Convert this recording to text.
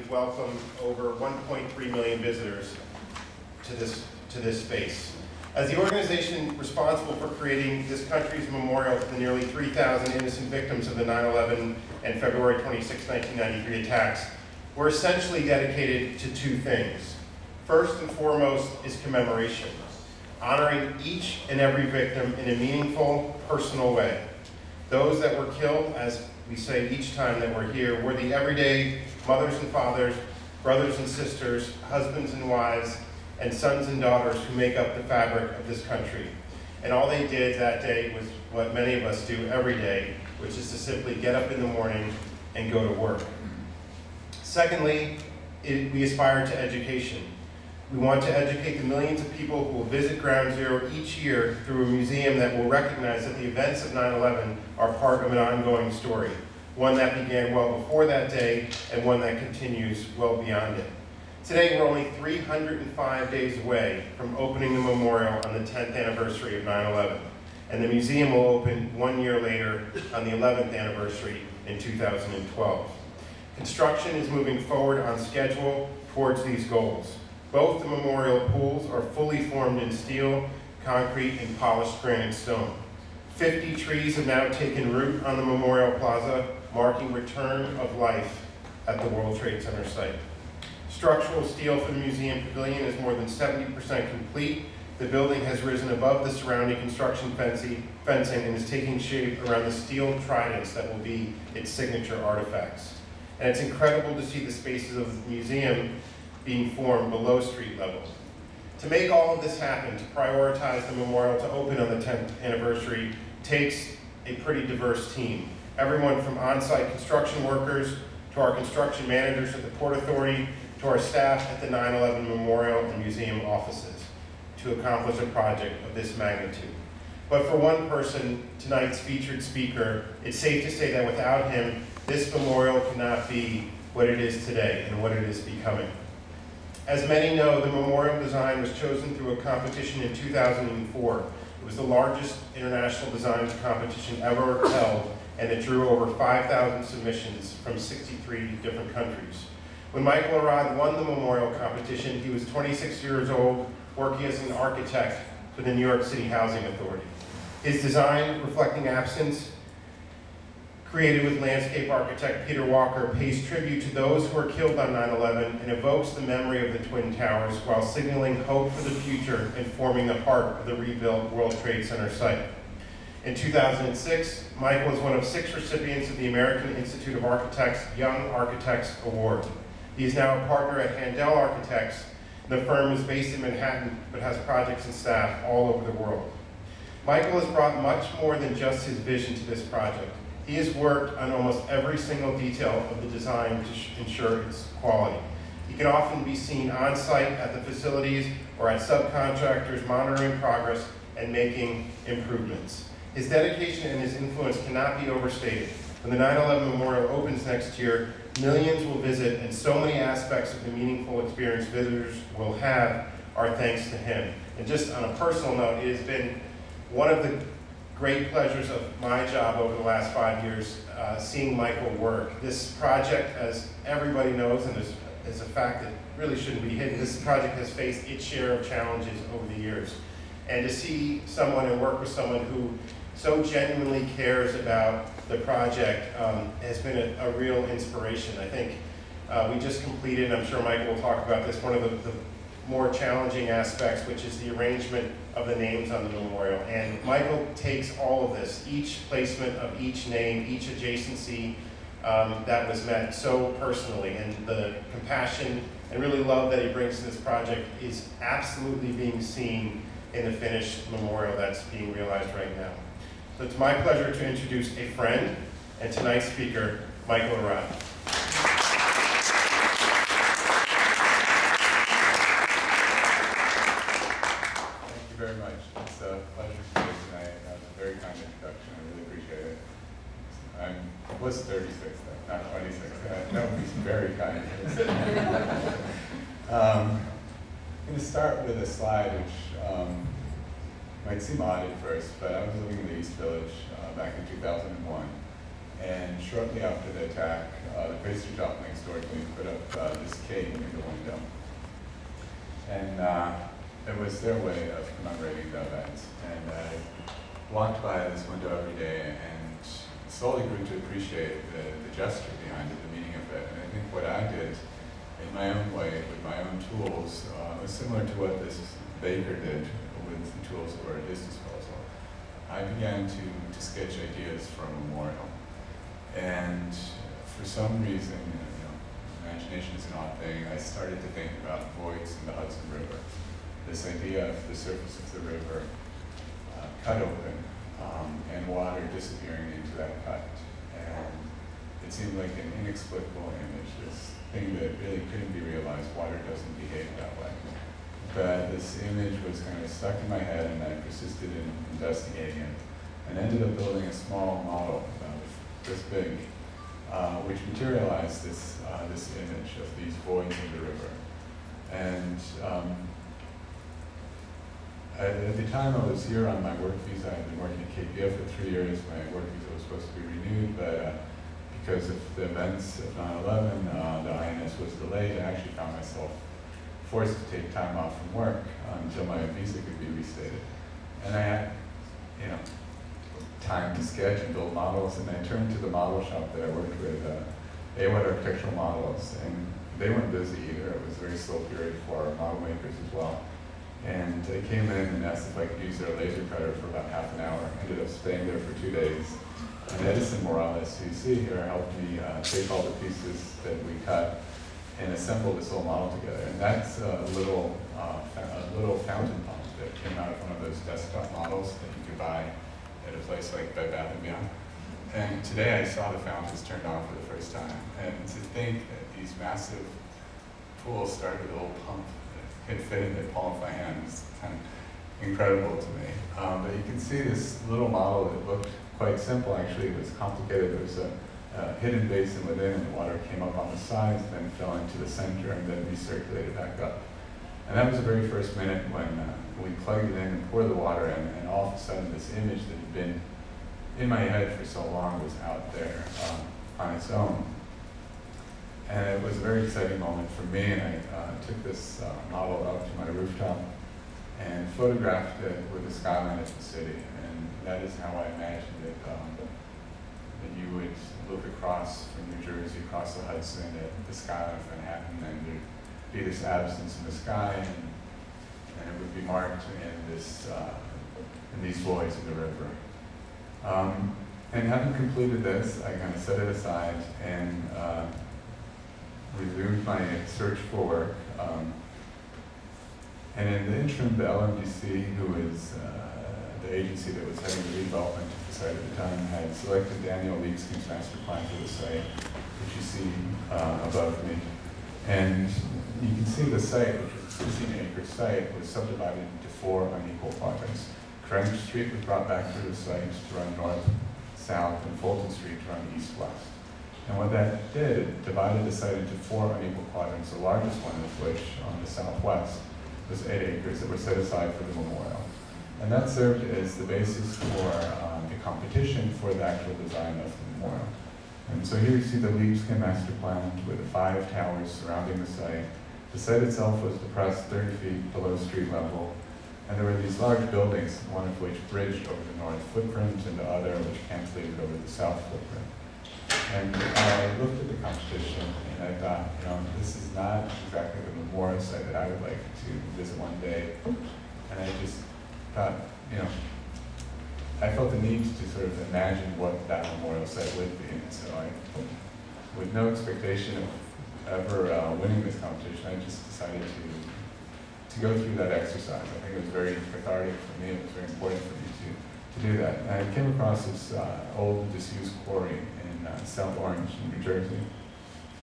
we've welcomed over 1.3 million visitors to this space. As the organization responsible for creating this country's memorial to the nearly 3,000 innocent victims of the 9/11 and February 26, 1993 attacks, we're essentially dedicated to two things. First and foremost is commemoration, honoring each and every victim in a meaningful, personal way. Those that were killed, as we say each time that we're here, were the everyday mothers and fathers, brothers and sisters, husbands and wives, and sons and daughters who make up the fabric of this country. And all they did that day was what many of us do every day, which is to simply get up in the morning and go to work. Secondly, we aspire to education. We want to educate the millions of people who will visit Ground Zero each year through a museum that will recognize that the events of 9/11 are part of an ongoing story, one that began well before that day and one that continues well beyond it. Today, we're only 305 days away from opening the memorial on the 10th anniversary of 9/11, and the museum will open 1 year later on the 11th anniversary in 2012. Construction is moving forward on schedule towards these goals. Both the memorial pools are fully formed in steel, concrete, and polished granite stone. 50 trees have now taken root on the Memorial Plaza, marking return of life at the World Trade Center site. Structural steel for the museum pavilion is more than 70% complete. The building has risen above the surrounding construction fencing and is taking shape around the steel tridents that will be its signature artifacts. And it's incredible to see the spaces of the museum being formed below street level. To make all of this happen, to prioritize the memorial to open on the 10th anniversary, takes a pretty diverse team. Everyone from on-site construction workers to our construction managers at the Port Authority to our staff at the 9/11 Memorial and Museum offices to accomplish a project of this magnitude. But for one person, tonight's featured speaker, it's safe to say that without him, this memorial could not be what it is today and what it is becoming. As many know, the memorial design was chosen through a competition in 2004. It was the largest international design competition ever held, and it drew over 5,000 submissions from 63 different countries. When Michael Arad won the memorial competition, he was 26 years old, working as an architect for the New York City Housing Authority. His design, reflecting absence, created with landscape architect Peter Walker, pays tribute to those who were killed on 9/11 and evokes the memory of the Twin Towers while signaling hope for the future and forming the heart of the rebuilt World Trade Center site. In 2006, Michael was one of 6 recipients of the American Institute of Architects Young Architects Award. He is now a partner at Handel Architects. The firm is based in Manhattan, but has projects and staff all over the world. Michael has brought much more than just his vision to this project. He has worked on almost every single detail of the design to ensure its quality. He can often be seen on site at the facilities or at subcontractors monitoring progress and making improvements. His dedication and his influence cannot be overstated. When the 9/11 Memorial opens next year, millions will visit, and so many aspects of the meaningful experience visitors will have are thanks to him. And just on a personal note, it has been one of the great pleasures of my job over the last 5 years, seeing Michael work. This project, as everybody knows, and is a fact that really shouldn't be hidden, this project has faced its share of challenges over the years. And to see someone and work with someone who so genuinely cares about the project has been a real inspiration. I think we just completed, and I'm sure Michael will talk about this, one of the more challenging aspects, which is the arrangement of the names on the memorial. And Michael takes all of this, each placement of each name, each adjacency that was met so personally, and the compassion and really love that he brings to this project is absolutely being seen in the finished memorial that's being realized right now. So it's my pleasure to introduce a friend and tonight's speaker, Michael Arad. Very much. It's a pleasure to be here tonight. That was a very kind introduction. I really appreciate it. I was 36 though, not 26. No, he's very kind. I'm going to start with a slide which might seem odd at first, but I was living in the East Village back in 2001. And shortly after the attack, the pastry shop next door to me put up this cake in the window. And it was their way of commemorating the event. And I walked by this window every day and slowly grew to appreciate the gesture behind it, the meaning of it. And I think what I did in my own way, with my own tools, was similar to what this baker did with the tools that were at his disposal. I began to sketch ideas for a memorial. And for some reason, imagination is an odd thing, I started to think about voids in the Hudson River. This idea of the surface of the river cut open and water disappearing into that cut. And it seemed like an inexplicable image, this thing that really couldn't be realized. Water doesn't behave that way. But this image was kind of stuck in my head, and I persisted in investigating it, and ended up building a small model this big, which materialized this image of these voids in the river. And at the time I was here on my work visa. I'd been working at KPF for 3 years. My work visa was supposed to be renewed, but because of the events of 9/11, the INS was delayed. I actually found myself forced to take time off from work until my visa could be restated. And I had, time to sketch and build models, and I turned to the model shop that I worked with, Arad Architectural Models, and they weren't busy either. It was a very slow period for model makers as well. And I came in and asked if I could use their laser cutter for about half an hour. Ended up staying there for 2 days. And Edison Morales, who you see here, helped me take all the pieces that we cut and assemble this whole model together. And that's a little fountain pump that came out of one of those desktop models that you could buy at a place like Bed Bath & Beyond. And today I saw the fountains turned on for the first time. And to think that these massive pools started with a little pump that could fit in the palm of my hand is kind of incredible to me. But you can see this little model that looked quite simple. Actually, it was complicated. There was a hidden basin within, and the water came up on the sides, then fell into the center, and then recirculated back up. And that was the very first minute when we plugged it in and poured the water in, and all of a sudden this image that had been in my head for so long was out there on its own. And it was a very exciting moment for me, and I took this model out to my rooftop and photographed it with the skyline of the city. And that is how I imagined it, that you would look across from New Jersey, across the Hudson at the skyline of Manhattan, and there'd be this absence in the sky, and it would be marked in these voids in the river. And having completed this, I kind of set it aside and resumed my search for work. And in the interim, the LMDC, who is the agency that was having the redevelopment of the site at the time, had selected Daniel Liebskind's master plan for the site, which you see above me. And you can see the site, which was a 16-acre site, was subdivided into 4 unequal quadrants. Greenwich Street was brought back to the site to run north, south, and Fulton Street to run east, west. And what that did, it divided the site into 4 unequal quadrants, the largest one of which, on the southwest, was 8 acres that were set aside for the memorial. And that served as the basis for the competition for the actual design of the memorial. And so here you see the Liebskind master plan with the 5 towers surrounding the site. The site itself was depressed 30 feet below street level, and there were these large buildings, one of which bridged over the north footprint, and the other which cantilevered over the south footprint. And I looked at the competition, and I thought, this is not exactly the memorial site that I would like to visit one day. And I just thought, I felt the need to sort of imagine what that memorial site would be. And so with no expectation of ever winning this competition, I just decided to go through that exercise. I think it was very cathartic for me. It was very important for me to do that. And I came across this old disused quarry in South Orange, New Jersey.